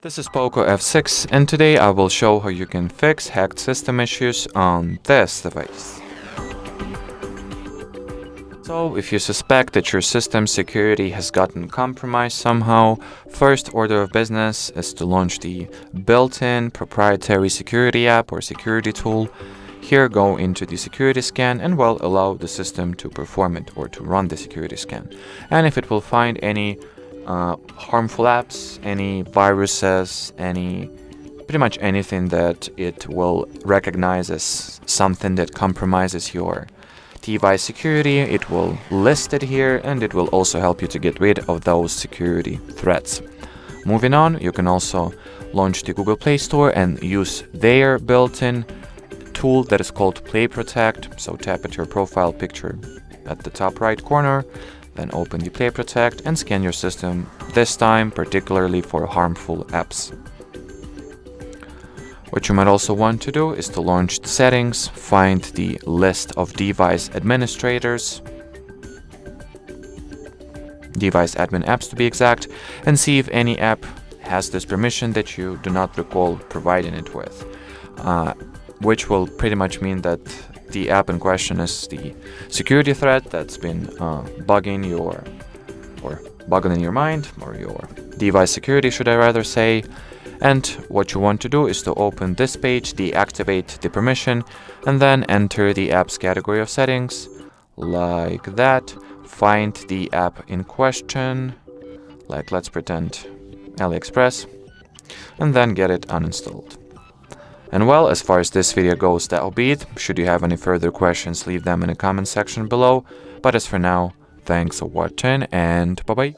This is POCO F6, and today I will show how you can fix hacked system issues on this device. So, if you suspect that your system security has gotten compromised somehow, first order of business is to launch the built-in proprietary security app or security tool. Here, go into the security scan and allow the system to perform it or to run the security scan. And if it will find any harmful apps, any viruses, pretty much anything that it will recognize as something that compromises your device security, it will list it here, and it will also help you to get rid of those security threats. Moving on, you can also launch the Google Play Store and use their built-in tool that is called Play Protect. So tap at your profile picture at the top right corner, then open the Play Protect and scan your system, this time particularly for harmful apps. What you might also want to do is to launch the settings, find the list of device administrators, device admin apps to be exact, and see if any app has this permission that you do not recall providing it with, which will pretty much mean that the app in question is the security threat that's been bugging in your mind, or your device security, should I rather say. And what you want to do is to open this page, deactivate the permission, and then enter the app's category of settings, like that. Find the app in question, like let's pretend AliExpress, and then get it uninstalled. And as far as this video goes, that'll be it. Should you have any further questions, leave them in the comment section below. But as for now, thanks for watching and bye-bye.